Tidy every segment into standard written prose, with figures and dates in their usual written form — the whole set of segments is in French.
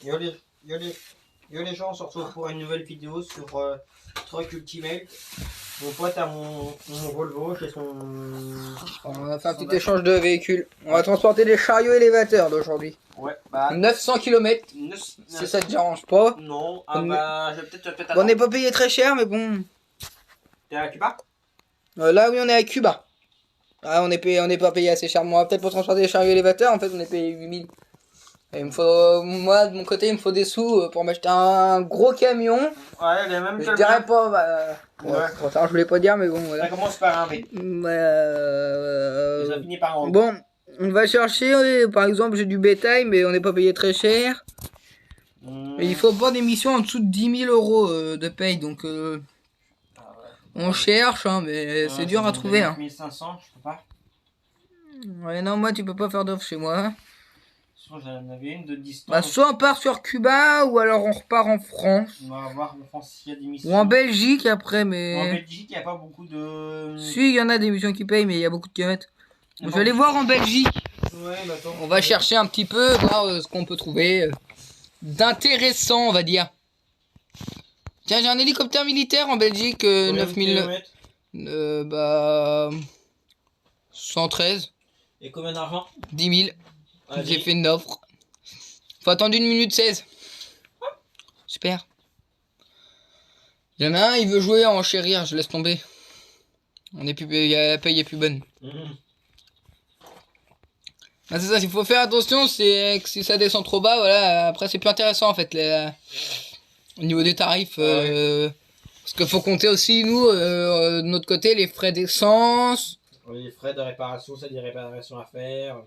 Yo les, yo les, yo les gens, on se retrouve pour une nouvelle vidéo sur Truck Ultimate. Mon pote a mon Volvo chez son... On va faire un petit échange de véhicules. On va transporter des chariots élévateurs d'aujourd'hui. Ouais, bah... 900 km, si ça te dérange pas. Non, je vais peut-être Bon, on n'est pas payé très cher, mais bon. T'es à Cuba? Là, oui, on est à Cuba. Ah, on n'est pas payé assez cher. Moi, peut-être pour transporter des chariots élévateurs, en fait, on est payé 8000. Et il me faut, moi, de mon côté, il me faut des sous pour m'acheter un gros camion. Ouais, les mêmes que Je le dirais mien. pas, bah, Ouais. trop tard, je voulais pas dire, mais bon, voilà. Ça commence par un V. Et ça finit par un O. Bon, on va chercher, par exemple, j'ai du bétail, mais on n'est pas payé très cher. Et il faut pas des missions en dessous de 10 000 euros de paye, donc on cherche, hein, mais c'est dur à trouver. Hein. 1500, je peux pas. Ouais, non, moi, tu peux pas faire d'offre chez moi. J'en avais une de distance. Bah, soit on part sur Cuba, ou alors on repart en France. On va voir en France s'il y a des missions. Ou en Belgique après, mais... En Belgique, il n'y a pas beaucoup de... Si, il y en a des missions qui payent, mais il y a beaucoup de kilomètres. Je vais aller voir en Belgique. Ouais, bah attends. On va chercher un petit peu, voir ce qu'on peut trouver d'intéressant, on va dire. Tiens, j'ai un hélicoptère militaire en Belgique, 9000... bah... 113. Et combien d'argent? 10 000. J'ai fait une offre. Faut attendre 1 minute 16. Super. Il y en a un, il veut jouer à enchérir, je laisse tomber. La paye est plus bonne. Ah, c'est ça, il faut faire attention, c'est que si ça descend trop bas, voilà, après c'est plus intéressant en fait, au niveau des tarifs. Parce qu'il faut compter aussi, nous, de notre côté, les frais d'essence. Les frais de réparation, c'est des réparations à faire.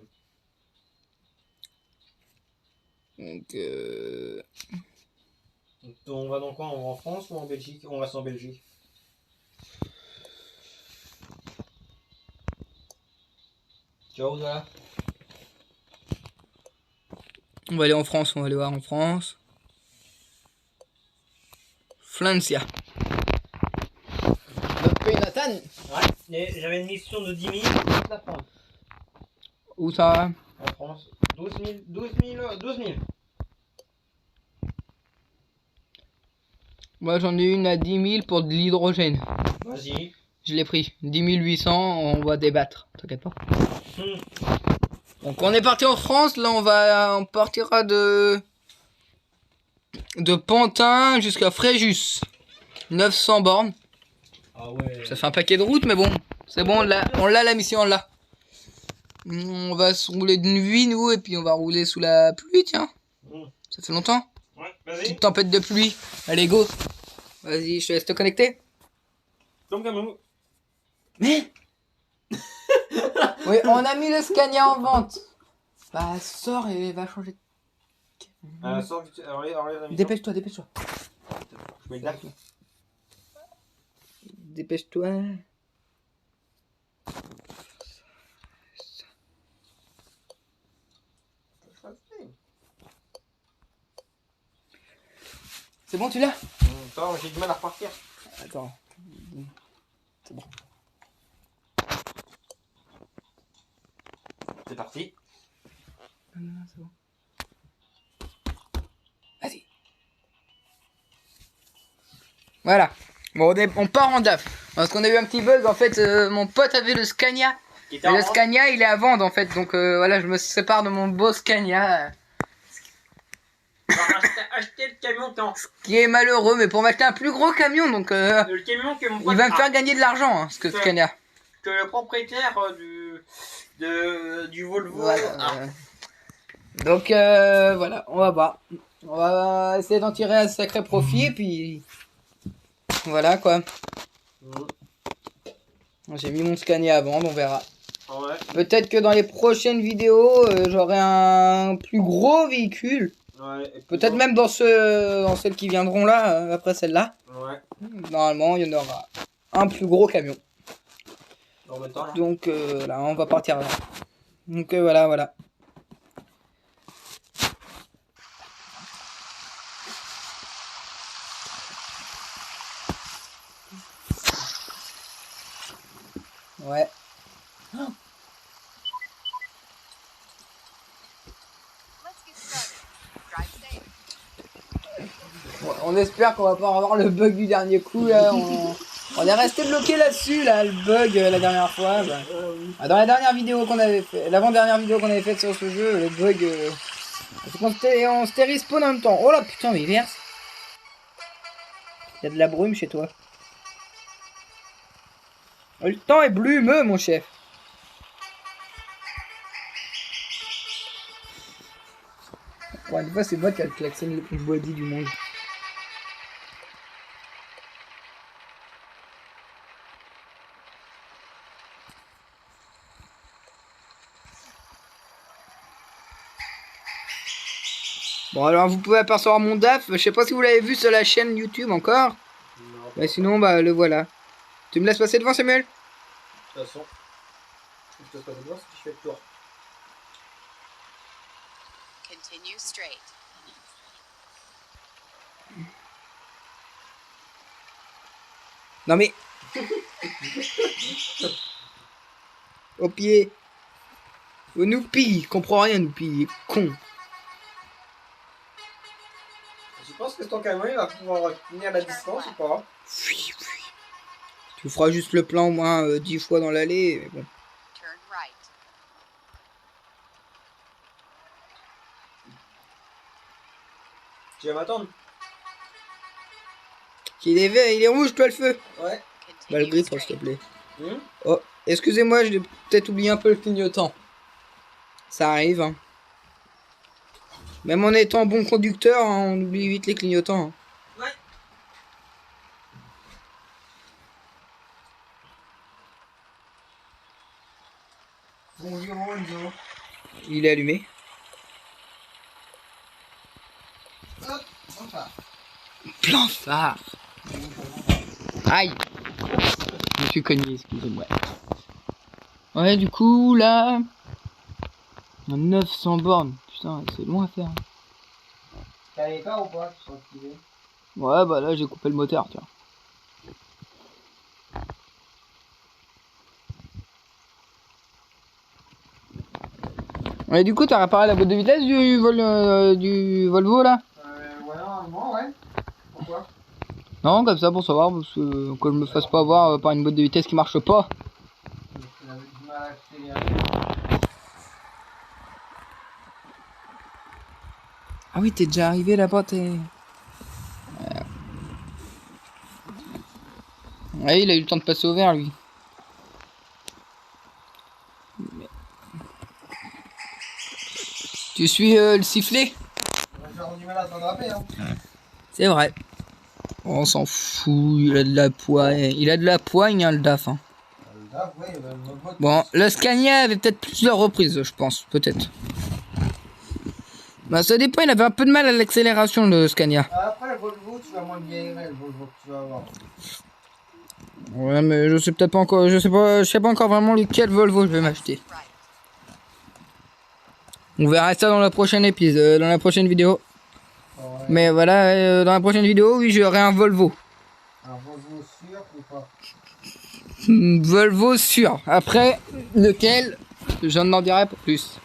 Donc, on va dans quoi? On va en France ou en Belgique? On reste en Belgique. Ciao, là. on va aller en France, on va aller voir en France. Flancia. Notre pays Nathan. Ouais, j'avais une mission de 10 000 la France. Où ça? En France, 12 000. Moi j'en ai une à 10 000 pour de l'hydrogène. Vas-y. Je l'ai pris. 10 800, on va débattre. T'inquiète pas. Donc on est parti en France. Là on partira de Pantin jusqu'à Fréjus. 900 bornes. Ah ouais. Ça fait un paquet de routes, mais bon. C'est bon, on l'a la mission, on l'a. On va se rouler de nuit, nous, et puis on va rouler sous la pluie, tiens. Ça fait longtemps. Ouais, vas-y. Petite tempête de pluie. Allez, go. Vas-y, je te laisse te connecter. Comme nous. Mais oui, on a mis le Scania en vente. Bah, sors et va changer. Sors vite. Dépêche-toi. Je mets gaffe. Dépêche-toi. C'est bon, tu l'as? Attends, j'ai du mal à repartir. Attends. C'est bon. C'est parti. Non, c'est bon. Vas-y. Voilà. Bon, on part en DAF. Parce qu'on a eu un petit bug. En fait, mon pote avait le Scania. Et le Scania, il est à vendre en fait. Donc voilà, je me sépare de mon beau Scania. Acheter le camion temps. Ce qui est malheureux, mais pour m'acheter un plus gros camion, donc le camion que mon pote il va me faire gagner de l'argent, hein, ce Scania. Que le propriétaire du Volvo. Voilà, donc voilà, on va voir. On va essayer d'en tirer un sacré profit, et puis voilà quoi. J'ai mis mon Scania à vendre, on verra. Ouais. Peut-être que dans les prochaines vidéos, j'aurai un plus gros véhicule. Ouais, peut-être même dans celles qui viendront là, après celle-là. Ouais. Normalement, il y en aura un plus gros camion. En même temps, là. Donc là, on va partir là. Donc voilà. Ouais. On espère qu'on va pas avoir le bug du dernier coup là. On est resté bloqué là-dessus là, le bug la dernière fois. Bah. Dans la dernière vidéo qu'on avait fait, l'avant-dernière vidéo qu'on avait faite sur ce jeu, le bug. C'est qu'on s'était respawn en même temps. Oh là putain, mais il verse. Il y a de la brume chez toi. Le temps est brumeux, mon chef. Pour une fois, c'est moi qui a le klaxon le plus body du monde. Bon, alors vous pouvez apercevoir mon DAF. Je sais pas si vous l'avez vu sur la chaîne YouTube encore. Non. Mais sinon, bah le voilà. Tu me laisses passer devant, Samuel? De toute façon, je te laisse passer devant si je fais le tour. Continue straight. Non mais... Au pied. Noupi, comprends rien, Noupi, il est con. Je pense que ton camion il va pouvoir tenir la distance ou pas? Fui, fui. Tu feras juste le plan au moins 10 fois dans l'allée, mais bon. Turn right. Tu vas m'attendre? Il est vert, il est rouge, toi le feu. Ouais. Bah le Continue gris, s'il te straight. plaît. Oh, excusez-moi, j'ai peut-être oublié un peu le clignotant. Ça arrive, hein. Même en étant bon conducteur, hein, on oublie vite les clignotants. Hein. Ouais. Bonjour, Enzo. Il est allumé. Hop, enfin. Plein phare. Aïe. Je me suis cogné, excusez-moi. Ouais, du coup, là... On a 900 bornes. Putain, c'est loin à faire. T'avais pas ou pas? Tu seras activé. Ouais, bah là, j'ai coupé le moteur, tiens. Ouais, du coup, t'as réparé la boîte de vitesse du Volvo, là? Ouais, normalement, ouais. Pourquoi? Non, comme ça, pour savoir, parce que je me fasse pas avoir par une boîte de vitesse qui marche pas. Il avait du mal à accélérer. Ah oui, t'es déjà arrivé là-bas, t'es... Ouais, il a eu le temps de passer au vert, lui. Tu suis le sifflet? On va avoir du mal à t'attraper, hein. C'est vrai. On s'en fout, il a de la poigne. Il a de la poigne, hein, le DAF. Hein. Là, ouais, Bon, le Scania avait peut-être plusieurs reprises, je pense, peut-être. Bah, ça dépend, il avait un peu de mal à l'accélération, le Scania. Après, le Volvo, tu vas moins galérer, le Volvo que tu vas avoir. Ouais, mais je sais peut-être pas encore, je sais pas encore vraiment lequel Volvo je vais m'acheter. Right. On verra ça dans la prochaine épisode, dans la prochaine vidéo. Ouais. Mais voilà, dans la prochaine vidéo, oui, j'aurai un Volvo. Un Volvo sûr ou pas? Volvo sûr. Après, lequel, je n'en dirai pas plus.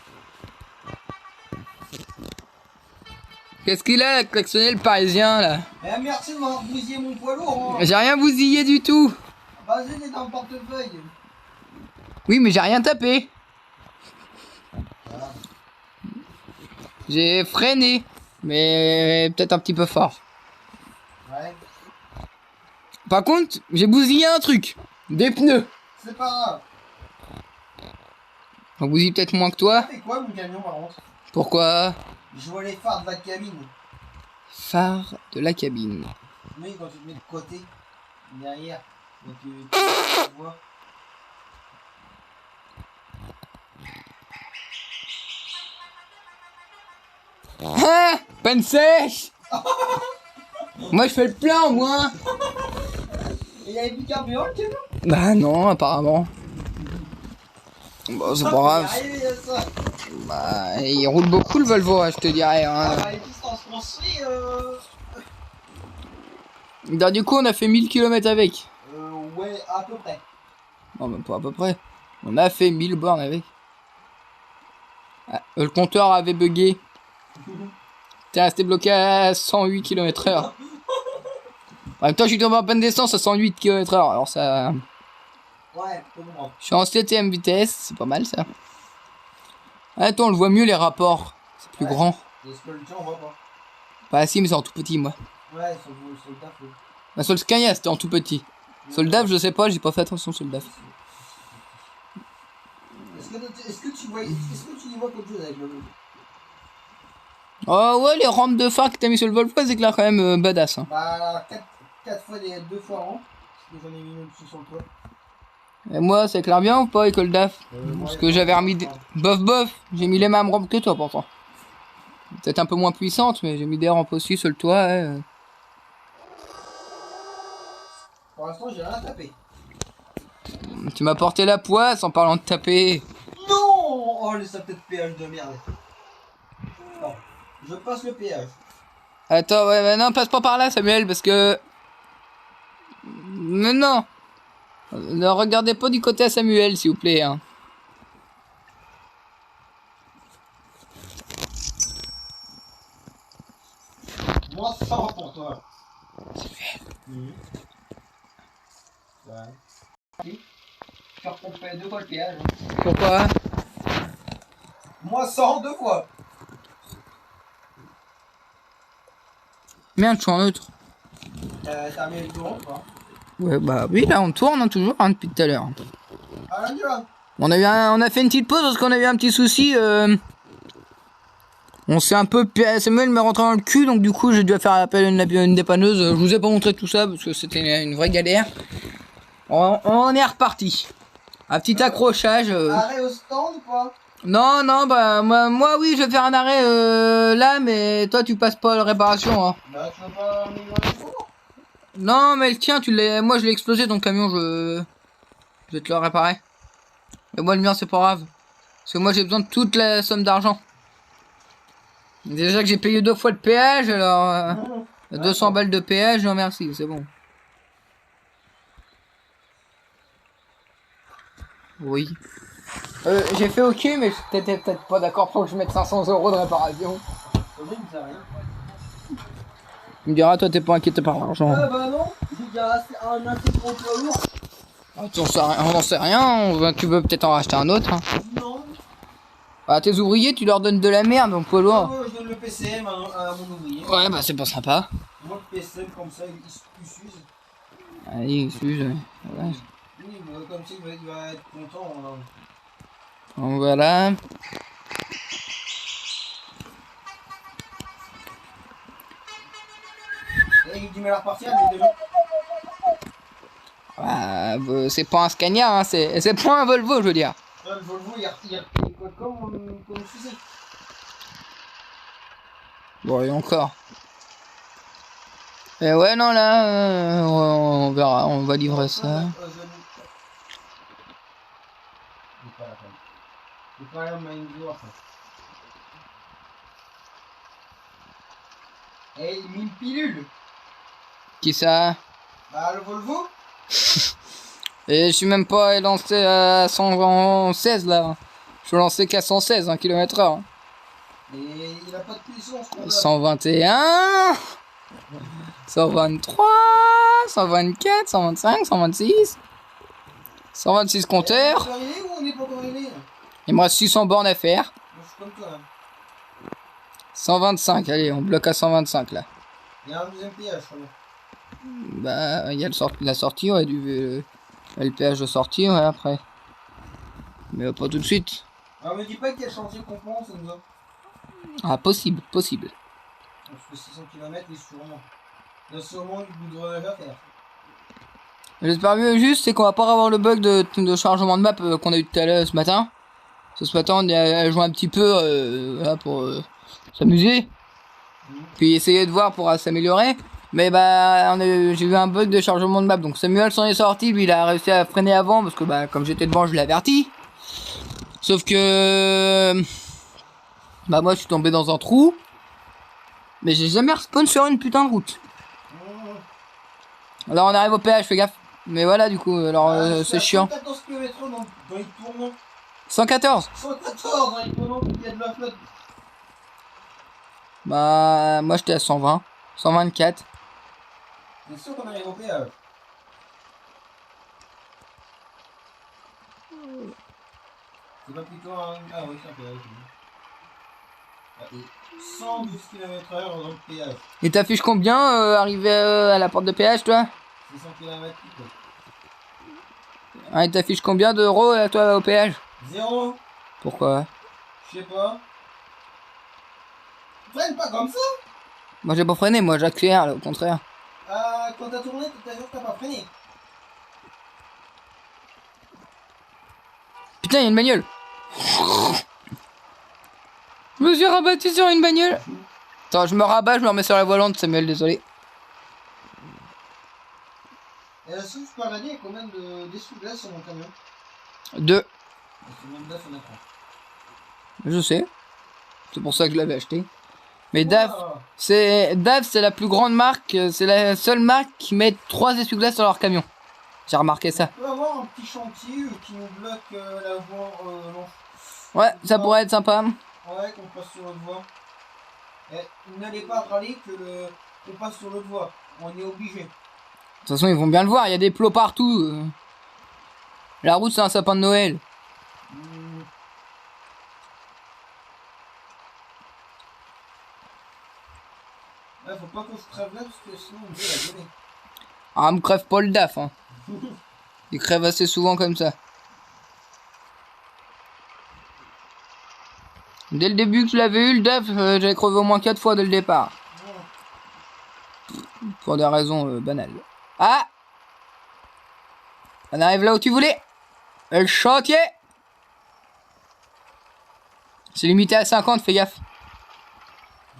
Qu'est-ce qu'il a, klaxonné le parisien, là? Eh, merci de m'avoir bousillé mon poids lourd, hein. J'ai rien bousillé du tout. Vas-y, t'es dans le portefeuille. Oui, mais j'ai rien tapé. Voilà. J'ai freiné, mais peut-être un petit peu fort. Ouais, Par contre, j'ai bousillé un truc. Des pneus. c'est pas grave. On bousille peut-être moins que toi. Ça fait quoi, mon camion, par contre? Pourquoi? Je vois les phares de la cabine. Phare de la cabine. Oui, quand tu te mets de côté, derrière, donc tu vois. Ah, panne sèche. Moi, je fais le plein, moi. Et il y avait du carburant, le camion? Bah non, apparemment. Bon, c'est pas grave. Arrivé à ça. Bah, il roule beaucoup le Volvo, hein, je te dirais. Hein. Ah, bah, les pistes en se construit, Bah, du coup, on a fait 1000 km avec. ouais, à peu près. Non, même pas à peu près. On a fait 1000 bornes avec. Ah, le compteur avait bugué. T'es resté bloqué à 108 km/h. En même temps, je suis tombé en pleine descente à 108 km/h. Alors ça. Ouais, c'est bon. Je suis en 7ème vitesse. C'est pas mal ça. Attends, on le voit mieux les rapports. C'est plus grand. Les sculptures, on voit pas. Bah si, mais c'est en tout petit, moi. Ouais, sur le taf. Bah, sur le Scania, c'était en tout petit. Sur le DAF, je sais pas, j'ai pas fait attention sur le DAF. Est-ce que tu y vois quelque chose avec le Volvo? Oh ouais, les rampes de phare que t'as mis sur le Volvo, c'est clair quand même badass. Hein. Bah, 4 fois 2 fois rang. Parce que j'en ai mis une dessus sur le toit. Et moi, ça éclaire bien ou pas avec le DAF? Parce que j'avais remis des... Bof, j'ai mis les mêmes rampes que toi pourtant. Peut-être un peu moins puissante, mais j'ai mis des rampes aussi sur le toit. Ouais. Pour l'instant, j'ai rien tapé. Tu m'as porté la poisse en parlant de taper. Non! Oh, les saletés de péage de merde. Non, je passe le péage. Attends, ouais, mais non, passe pas par là, Samuel, parce que... Mais non. Ne regardez pas du côté à Samuel, s'il vous plaît. Hein. Moi, 100 pour toi. Samuel. Ouais. Tu repomperais 2 fois le péage. Pourquoi? Moi, 100 2 fois. Merde, je suis en neutre. T'as mis le tour ou pas? Ouais, bah oui, là, on tourne hein, toujours hein, depuis tout à l'heure. Ah, là, tu vois. On a fait une petite pause parce qu'on a eu un petit souci. On s'est un peu... Samuel m'est rentré dans le cul, donc du coup, j'ai dû faire appel à une dépanneuse. Je vous ai pas montré tout ça parce que c'était une vraie galère. On est reparti. Un petit accrochage. Arrêt au stand ou pas? Non, bah moi oui, je vais faire un arrêt là, mais toi tu passes pas à la réparation. Hein. Bah, tu veux pas améliorer le four? Non, mais le tien, moi je l'ai explosé ton camion, je vais te le réparer. Mais moi le mien c'est pas grave. Parce que moi j'ai besoin de toute la somme d'argent. Déjà que j'ai payé 2 fois le péage, alors 200 balles de péage, non merci, c'est bon. Oui. J'ai fait ok, mais t'étais peut-être pas d'accord pour que je mette 500 € de réparation. Tu me diras, toi t'es pas inquiété par l'argent. Ah bah non, j'ai déjà un assez gros poids lourd. Ah, on n'en sait rien, tu veux peut-être en racheter un autre. Hein. Non. Ah, tes ouvriers, tu leur donnes de la merde, donc poids lourd. Moi, je donne le PCM à mon ouvrier. Ouais, bah c'est pas sympa. Moi, le PCM, comme ça, il s'use. Allez, excuse. Ouais. Oui, comme ça, il va être content. Donc voilà. Et il dit, mais la repartir, elle est Ah, c'est pas un Scania, hein, c'est pas un Volvo, je veux dire. le Volvo, il a quoi comme fusée. Bon, et encore. Et ouais, non, là, on verra, on va livrer ça. C'est pas la même vidéo après. Et 1000 pilules. Qui ça? Bah, le Volvo. Et je suis même pas lancé à 116 là. Je suis lancé qu'à 116 km/h. Et il a pas de puissance. 121, 123, 124, 125, 126, 126 compteurs. On est arrivé ou on n'est pas encore arrivé? Il me reste 600 bornes à faire. Moi, je suis comme toi. 125, allez, on bloque à 125 là. Il y a un deuxième péage, je crois. Bah, il y a la sortie, ouais, le péage de sortie, ouais, après. Mais pas tout de suite. Alors, me dis pas quel chantier qu'on prend, ça nous a. Ah, possible. On fait 600 km et sûrement. Il y a sûrement du goudron à faire. J'espère mieux juste, c'est qu'on va pas avoir le bug de chargement de map qu'on a eu tout à l'heure ce matin. Parce que ce matin, on a joué un petit peu là, pour s'amuser. Puis essayer de voir pour s'améliorer. Mais bah, j'ai eu un bug de chargement de map. Donc Samuel s'en est sorti, lui il a réussi à freiner avant. Parce que bah, comme j'étais devant, je l'ai averti. Sauf que... Bah moi je suis tombé dans un trou. Mais j'ai jamais respawn sur une putain de route. Alors on arrive au péage, fais gaffe. Mais voilà du coup, alors c'est chiant. 114 km dans les tournants. 114. 114 dans les tournants, il y a de la flotte. Bah moi j'étais à 120. 124. C'est sûr qu'on arrive au péage. C'est pas plutôt un... Ah oui, c'est un péage. Ah, et 112 km/h dans le péage. Et t'affiches combien arrivé à la porte de péage, toi? 600 km. Ah, et t'affiches combien d'euros, toi, au péage? 0. Pourquoi? Je sais pas. Freine pas comme ça. Moi, j'ai pas freiné, moi, j'accélère, là, au contraire. Quand t'as tourné, t'as sûr que t'as pas freiné. Putain, il y a une bagnole. Je me suis rabattu sur une bagnole. Attends, je me rabats, je me remets sur la volante, Samuel, désolé. Et est-ce que je peux regarder combien d'essuie-glaces sur mon camion? 2. C'est même 9 on a 3. Je sais. C'est pour ça que je l'avais acheté. Mais DAF, c'est la plus grande marque, c'est la seule marque qui met 3 essuie-glaces sur leur camion. J'ai remarqué ça. On peut avoir un petit chantier qui nous bloque la voie Ouais, ça pourrait être sympa. Ouais, qu'on passe sur l'autre voie. N'allez pas râler qu'on passe sur l'autre voie. On est obligé. De toute façon, ils vont bien le voir, il y a des plots partout. La route, c'est un sapin de Noël. Ouais, faut pas qu'on se crève là parce que sinon on peut la donner. Ah, me crève pas le DAF. Hein. Il crève assez souvent comme ça. Dès le début que je l'avais eu, le DAF, j'avais crevé au moins 4 fois dès le départ. Pour des raisons banales. Ah! On arrive là où tu voulais. Le chantier. C'est limité à 50, fais gaffe.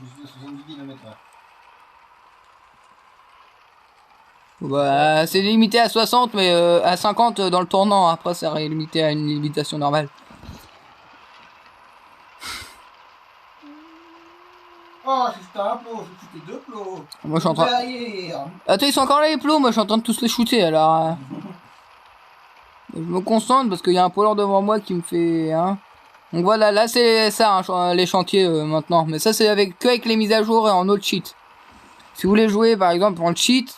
Je suis à 70 km/h. Bah, c'est limité à 60, mais à 50 dans le tournant. Après, ça est limité à une limitation normale. Oh, c'était un plot, j'ai shooté 2 plots. Moi, je suis en train... Derrière. Attends, ils sont encore là les plots. Moi, je suis en train de tous les shooter, alors... Je me concentre parce qu'il y a un polar devant moi qui me fait... Hein. Donc voilà, là, c'est ça, hein, les chantiers maintenant. Mais ça, c'est que avec les mises à jour et en autre cheat. Si vous voulez jouer, par exemple, en cheat...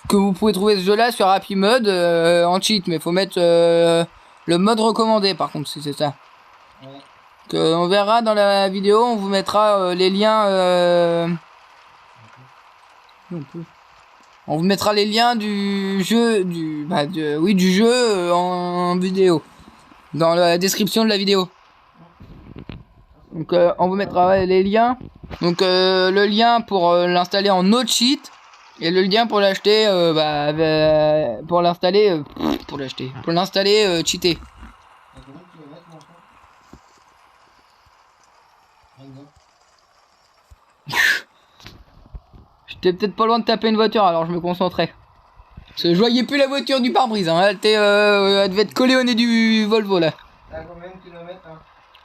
Que vous pouvez trouver ce jeu-là sur Happy Mode en cheat, mais faut mettre le mode recommandé par contre si c'est ça. Ouais. Que on verra dans la vidéo, on vous mettra les liens. On vous mettra les liens du jeu, du jeu en vidéo dans la description de la vidéo. Donc on vous mettra les liens. Donc le lien pour l'installer en no cheat. Et le lien pour l'acheter, pour l'installer, pour l'installer cheaté. J'étais peut-être pas loin de taper une voiture, alors je me concentrais. Parce que je voyais plus la voiture du pare-brise, hein. Elle devait être collée au nez du Volvo là. T'as combien de kilomètres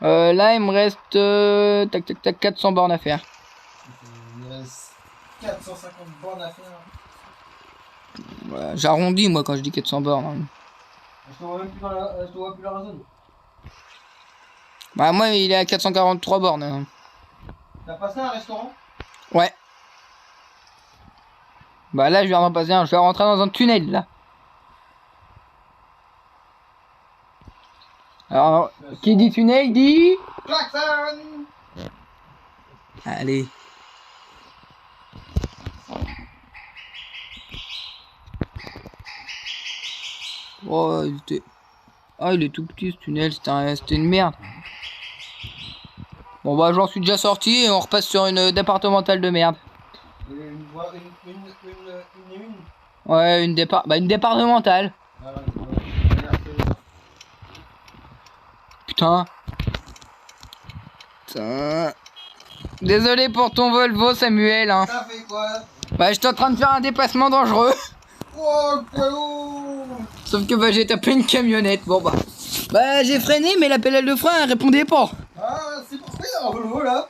hein? Là il me reste 400 bornes à faire. Il me reste 450 bornes à faire. Ouais, j'arrondis moi quand je dis 400 bornes. Hein. Je te vois même plus dans la zone. Bah moi il est à 443 bornes. Hein. T'as passé un restaurant? Ouais. Bah là je viens d'en passer un, je vais rentrer dans un tunnel là. Alors, qui dit tunnel dit... Klaxon! Allez. Oh, il est tout petit ce tunnel, c'était une merde. Bon bah j'en suis déjà sorti et on repasse sur une départementale de merde. Une. Ouais, une départementale. Putain. Désolé pour ton Volvo Samuel hein. Ça fait quoi? Bah j'étais en train de faire un dépassement dangereux. Oh le poids. Sauf que bah j'ai tapé une camionnette. Bon bah j'ai freiné mais la pédale de frein elle répondait pas. Ah c'est pour ça qu'il y a un Volvo là.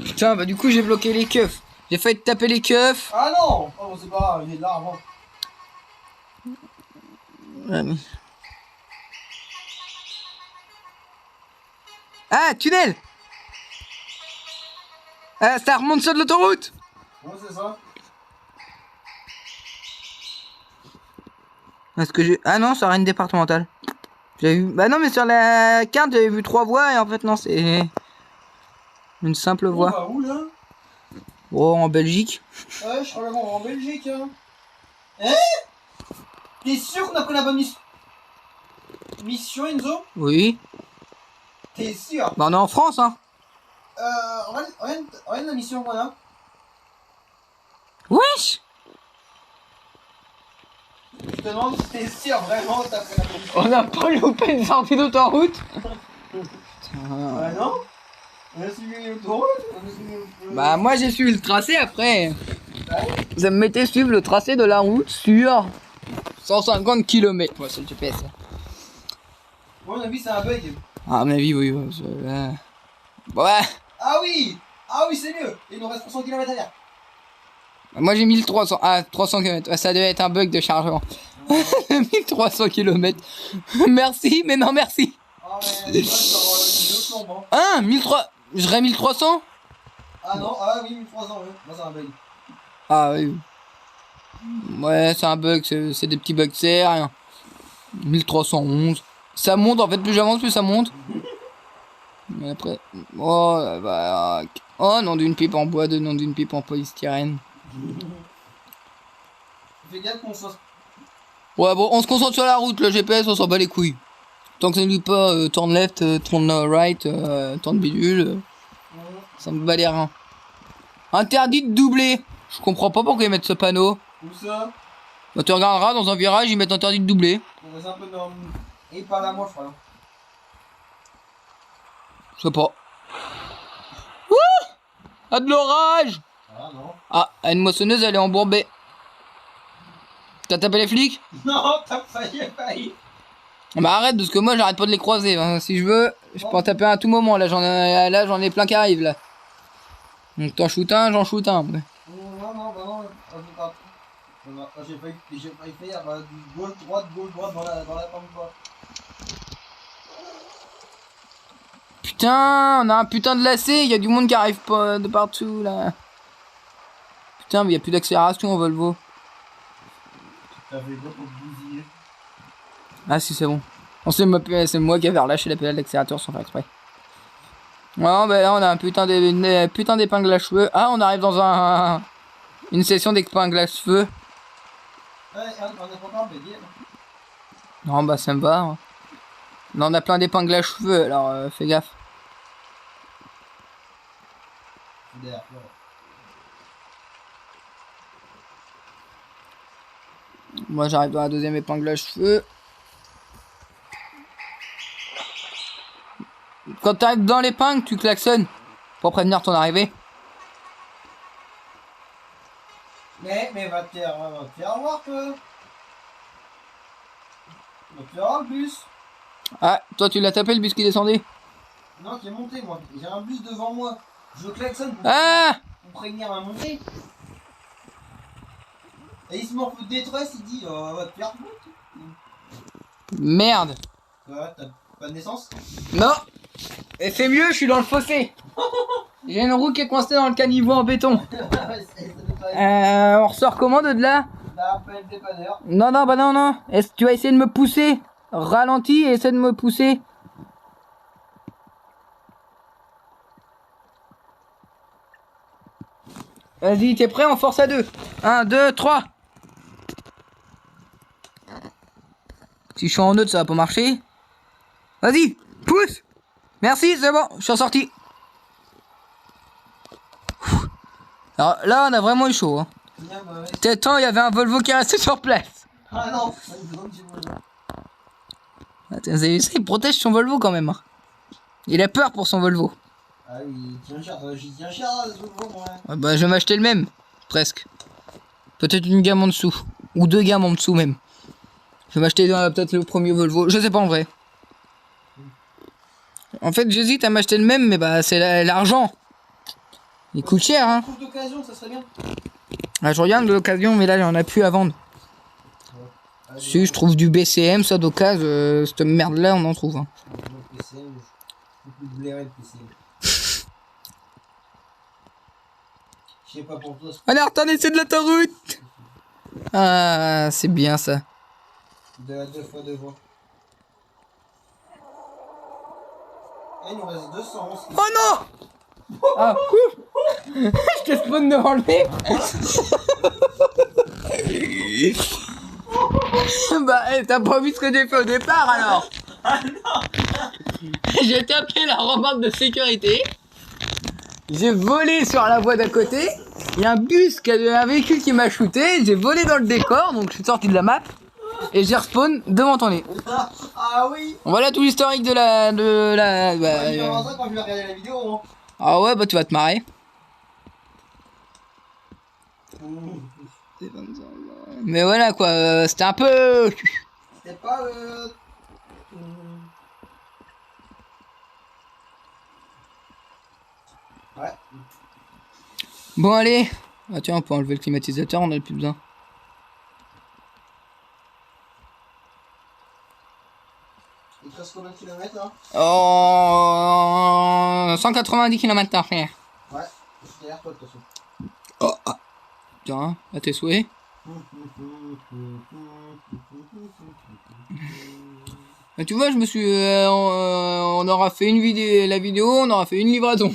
Putain bah du coup j'ai bloqué les keufs. J'ai failli te taper les keufs. Ah non. Oh c'est pas grave, il est là avant. Ouais, mais... Ah tunnel. Ah, ça remonte sur de l'autoroute. Ouais, c'est ça. Est-ce que j'ai... Ah non, ça une départementale. J'ai vu... Bah non, mais sur la carte, j'avais vu 3 voies et en fait, non, c'est une simple On voie. va où là? Oh, en Belgique. Ouais, je crois qu'on va en Belgique. Hein. T'es sûr qu'on a pris la bonne mission, Enzo? Oui. T'es sûr? Bah on est en France, hein. Regarde la mission qu'on a. Wesh. Je te demande si t'es sûr vraiment que t'as pris la bonne mission. On a pas loupé une sortie d'autoroute. Ah non? On a suivi l'autoroute? Bah moi j'ai suivi le tracé après. Ça me mettait suivre le tracé de la route sur 150 km. Ouais, c'est le GPS. Bon, on a vu, c'est un bug. Ah, à mon avis, oui. Ouais. Ah oui! Ah oui, c'est mieux! Il nous reste 300 km à faire. Moi j'ai 1300. Ah, 300 km. Ouais, ça devait être un bug de chargement. 1300 km. Merci, mais non merci. Ah ouais, deux plombes, hein. Hein, 1300. Je dirais 1300. Ah non, ah oui, 1300, oui. Moi, c'est un bug. Ah oui. Ouais, c'est un bug, c'est des petits bugs, c'est rien. 1311. Ça monte, en fait, plus j'avance, plus ça monte. Mais après... Oh, bah... Oh, nom d'une pipe en bois, de nom d'une pipe en polystyrène. Fais gaffe qu'on soit... Ouais, bon, on se concentre sur la route, le GPS, on s'en bat les couilles. Tant que ça ne dit pas turn left, turn right, turn bidule, ça me bat les reins. Interdit de doubler. Je comprends pas pourquoi ils mettent ce panneau. Où ça? Bah, tu regarderas, dans un virage, ils mettent interdit de doubler. On reste un peu dans... Et par là, moi, je crois. Je sais pas. Ouh, ah, de l'orage. Ah non. Ah, une moissonneuse, elle est embourbée. T'as tapé les flics? Non, t'as failli. Bah arrête, parce que moi j'arrête pas de les croiser. Hein. Si je veux, je peux en taper un à tout moment. Là j'en ai plein qui arrivent là. Donc t'en shoot un, j'en shoot un. Ouais. Non, bah non, j'ai failli faire du gauche droite dans la pampa. Putain, on a un putain de lacet, il y a du monde qui arrive pas de partout là. Putain, mais il y a plus d'accélération en Volvo. T'avais quoi pour bousiller? Ah si, c'est bon. C'est moi qui avais relâché la pédale d'accélérateur sans faire exprès. Ouais, bah là on a un putain d'épingle à cheveux. Ah, on arrive dans une session d'épingle à cheveux. Ouais, on a pas encore pédé. Non, bah ça me va. Hein. Là on a plein d'épingles à cheveux, alors fais gaffe. Moi j'arrive dans la deuxième épingle à cheveux. Quand t'arrives dans l'épingle, tu klaxonnes pour prévenir ton arrivée. Mais va te faire voir, toi. Va te faire voir le bus. Ah, toi tu l'as tapé le bus qui descendait? Non, qui est monté, moi. J'ai un bus devant moi. Je klaxonne pour prévenir ma montée. Et il se met en feu de détresse, il dit va te faire foutre. Merde. Ouais, t'as pas de naissance? Non. Et fais mieux, je suis dans le fossé. J'ai une roue qui est coincée dans le caniveau en béton. On ressort comment de là? Là, après le dépanneur. Non, bah non. Est-ce que tu vas essayer de me pousser? Ralentis et essaie de me pousser. Vas-y, t'es prêt? On force à 2. 1, 2, 3. Si je suis en neutre, ça va pas marcher. Vas-y, pousse. Merci, c'est bon, je suis sorti. Alors là, on a vraiment eu chaud. Hein. Peut-être temps, il y avait un Volvo qui est resté sur place. Ah non. Attends, vous avez vu ça, il protège son Volvo quand même. Hein. Il a peur pour son Volvo. Ah oui, j'y tiens cher, ce Volvo, moi. Ah bah, je vais m'acheter le même, presque. Peut-être une gamme en dessous. Ou 2 gammes en dessous même. Je vais m'acheter peut-être le premier Volvo, je sais pas en vrai. En fait, j'hésite à m'acheter le même, mais bah, c'est l'argent. Il coûte cher, hein. Trouve d'occasion, ça serait bien. Ah, je regarde de l'occasion, mais là, j'en ai plus à vendre. Ouais. Si je trouve du BCM, ça d'occasion, cette merde-là, on en trouve. Hein. Le PCM, je peux plus blairer le PCM. Je sais pas pour toi. Allez, retournez, c'est de l'autoroute. Ah, c'est bien ça. Deux fois deux voies. Eh, il nous reste 211. Oh non. Ah, ouf. Je te spawn devant le nez. Bah, t'as pas vu ce que j'ai fait au départ alors. Ah non. J'ai tapé la remarque de sécurité. J'ai volé sur la voie d'à côté. Il y a un véhicule qui m'a shooté. J'ai volé dans le décor, donc je suis sorti de la map. Et j'ai respawn devant ton nez. Ah oui. Voilà tout l'historique de la... Ouais, il va ça quand je vais regarder la vidéo. Hein. Ah ouais, bah tu vas te marrer. Mais voilà quoi, c'était un peu... C'est pas Ouais. Bon allez. Ah tiens, on peut enlever le climatisateur, on en a plus besoin. Il te reste combien de kilomètres là? Oh, 190 km/h, frère. Ouais, c'est derrière toi de toute façon. Oh, ah. Tiens, à tes souhaits. Et tu vois, je me suis... on aura fait une vidéo, la vidéo, on aura fait une livraison.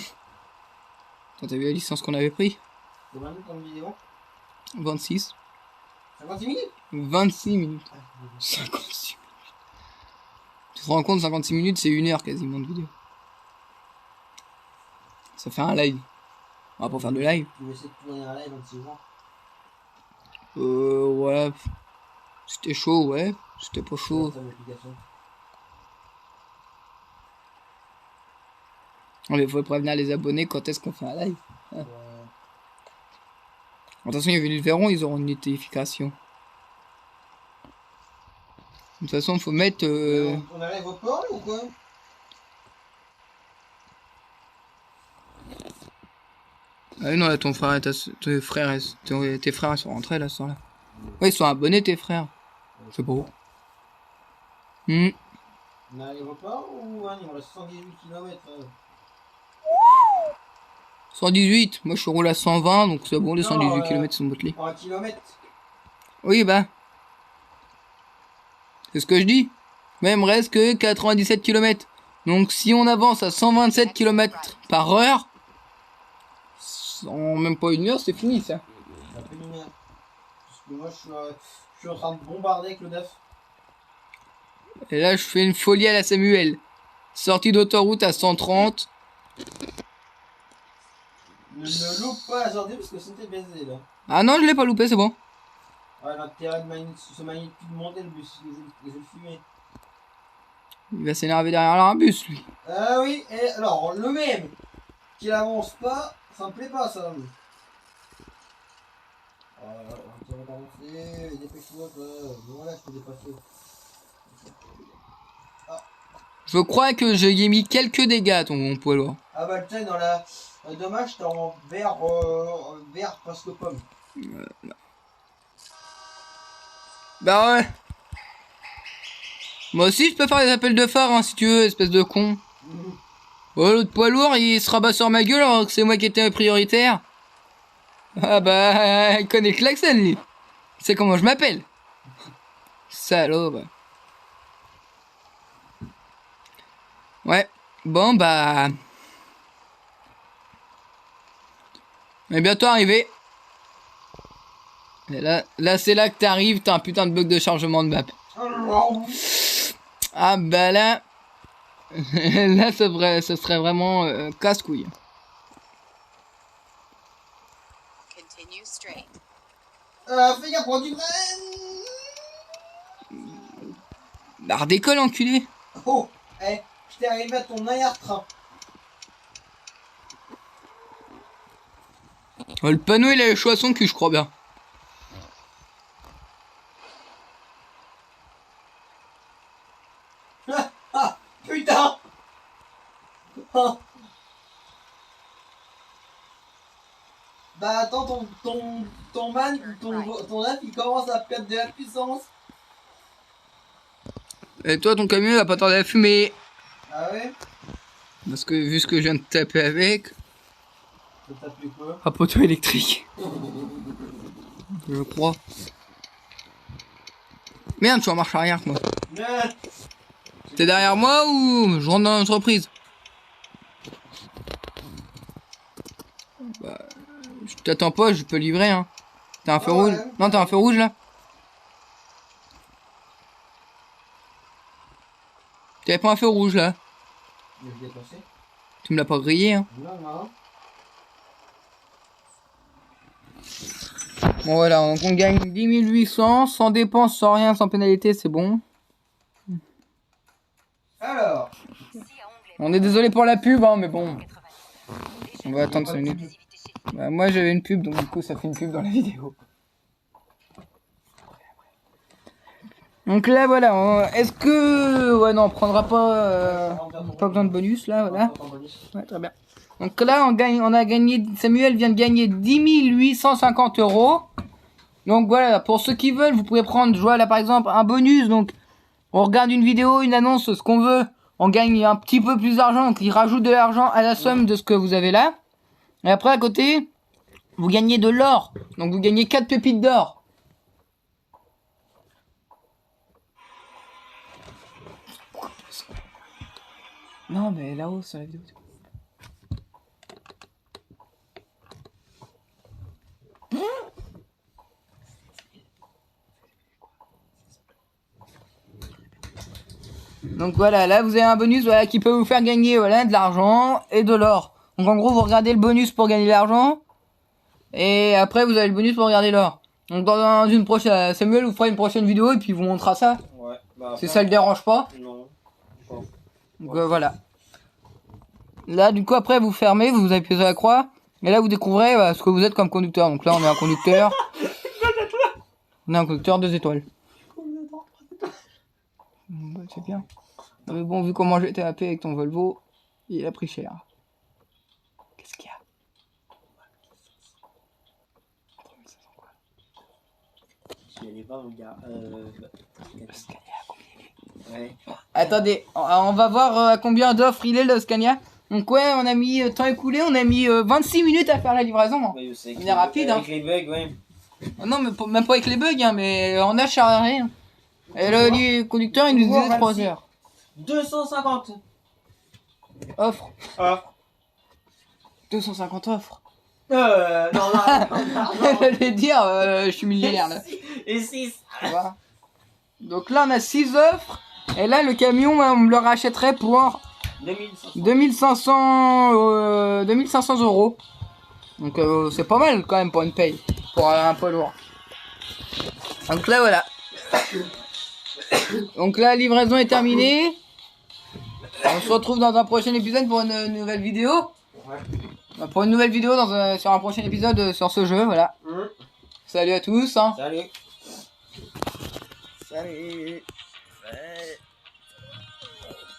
Attends, t'as vu la licence qu'on avait pris? Combien de minutes comme vidéo? 26. 56 minutes? 26 minutes. 56 minutes. Tu te rends compte, 56 minutes, c'est 1 heure quasiment de vidéo. Ça fait un live. On va pas faire de live. Tu veux essayer de tourner un live 26 jours? Ouais. C'était chaud, ouais. C'était pas chaud. Mais faut prévenir les abonnés quand est-ce qu'on fait un live. Ouais. De toute façon, ils le verront, ils auront une notification. De toute façon, il faut mettre... On arrive au port ou quoi? Ah non, là, ton frère et tes frères, tes frères ils sont rentrés là, là. Ouais, ils sont abonnés tes frères. Je sais pas où. On arrive au port ou hein, il me reste 118 km 118, moi je roule à 120, donc c'est bon, les 118 km sont bottelés. En kilomètre? Oui, bah. C'est ce que je dis. Mais il me reste que 97 km. Donc si on avance à 127 km/h, en même pas 1 heure, c'est fini ça. Ça fait 1 heure. Parce que moi je suis en train de bombarder avec le 9. Et là, je fais une folie à la Samuel. Sortie d'autoroute à 130. Ne loupe pas la sortie parce que c'était baisé là. Ah non, je l'ai pas loupé, c'est bon. Ouais, l'intérêt de se magnifier de monter le bus, les fumées. Il va s'énerver derrière un bus, lui. Ah oui, et alors le même qui avance pas, ça me plaît pas ça. On va avancer, dépêche-toi, voilà, je peux dépasser. Je crois que j'ai mis quelques dégâts à ton poids lourd. Ah bah tiens, dans la... dommage, t'es en vert, vert presque pomme. Bah ouais. Moi aussi, je peux faire des appels de phare, hein, si tu veux, espèce de con. Oh, l'autre poids lourd, il se rabat sur ma gueule alors que c'est moi qui étais prioritaire. Ah bah, il connaît le klaxon, lui. Il sait comment je m'appelle. Salaud, bah. Ouais. Bon, bah... On est bientôt arrivé. Et là c'est là que t'arrives, t'as un putain de bug de chargement de map. Ah bah là... là, ça serait vraiment casse-couille. Continue straight. Fais gaffe, prends du frein. Bah redécolle, enculé. Oh, eh, je t'ai arrivé à ton arrière-train. Oh, le panneau il a les choix à son cul, je crois bien. Ah, putain. Ah. Bah attends, ton man, ton œuf, il commence à perdre de la puissance. Et toi, ton camion il va pas tarder à fumer. Ah ouais? Parce que vu ce que je viens de taper avec... Ça t'appelait quoi? Un poteau électrique. Je crois. Merde, je suis en marche arrière, moi. Ouais. T'es derrière moi ou je rentre dans l'entreprise? Bah, je t'attends pas, je peux livrer, hein. T'as un feu rouge? Ouais. Non, t'as un feu rouge, là? T'avais pas un feu rouge, là? Je vais dépasser. Tu me l'as pas grillé, hein. Non, non. Bon, voilà, donc on gagne 10 800, sans dépense, sans rien, sans pénalité, c'est bon. Alors. On est désolé pour la pub, hein, mais bon. On va attendre 5 minutes. Bah, moi, j'avais une pub, donc du coup, ça fait une pub dans la vidéo. Donc là, voilà, est-ce que... Ouais, non, on prendra pas besoin de bonus, là, voilà. Ouais, très bien. Donc là, on a gagné... Samuel vient de gagner 10 850 €. Donc voilà, pour ceux qui veulent, vous pouvez prendre, je vois là, par exemple, un bonus. Donc, on regarde une vidéo, une annonce, ce qu'on veut. On gagne un petit peu plus d'argent, donc il rajoute de l'argent à la somme de ce que vous avez là. Et après, à côté, vous gagnez de l'or. Donc vous gagnez 4 pépites d'or. Non, mais là-haut, sur la vidéo. Donc voilà, là vous avez un bonus voilà, qui peut vous faire gagner voilà, de l'argent et de l'or. Donc en gros, vous regardez le bonus pour gagner de l'argent. Et après, vous avez le bonus pour regarder l'or. Donc dans une prochaine... Samuel vous fera une prochaine vidéo et puis il vous montrera ça. Ouais. Bah, Si ça le dérange pas. Non. Donc voilà. Là, du coup, après, vous fermez, vous appuyez sur la croix. Et là, vous découvrez ce que vous êtes comme conducteur. Donc là, on est un conducteur. On est un conducteur 2 étoiles. Bah, c'est bien. Mais bon, vu comment j'étais happé avec ton Volvo, il a pris cher. Qu'est-ce qu'il y a? Je l'ai pas, mon gars. Le Scania, combien il est? Ouais. Attendez, on va voir à combien d'offres il est le Scania. Donc ouais, on a mis temps écoulé, on a mis 26 minutes à faire la livraison. Ouais, je sais, On est rapide, avec les bugs, ouais. Non, mais même pas avec les bugs, hein, mais en achat rien. Et le conducteur, il nous disait 3 heures. 250 Offre. Ah. 250 offres. Non, non. J'allais dire, je suis millionnaire là. Et 6. Tu vois. Donc là, on a 6 offres. Et là, le camion, on me le rachèterait pour 2500 €. Donc c'est pas mal quand même pour une paye. Pour un poids lourd. Donc là, voilà. Donc là, la livraison est terminée. On se retrouve dans un prochain épisode pour une nouvelle vidéo. Ouais. Pour une nouvelle vidéo sur un prochain épisode sur ce jeu, voilà. Salut à tous. Hein. Salut. Salut. Ouais.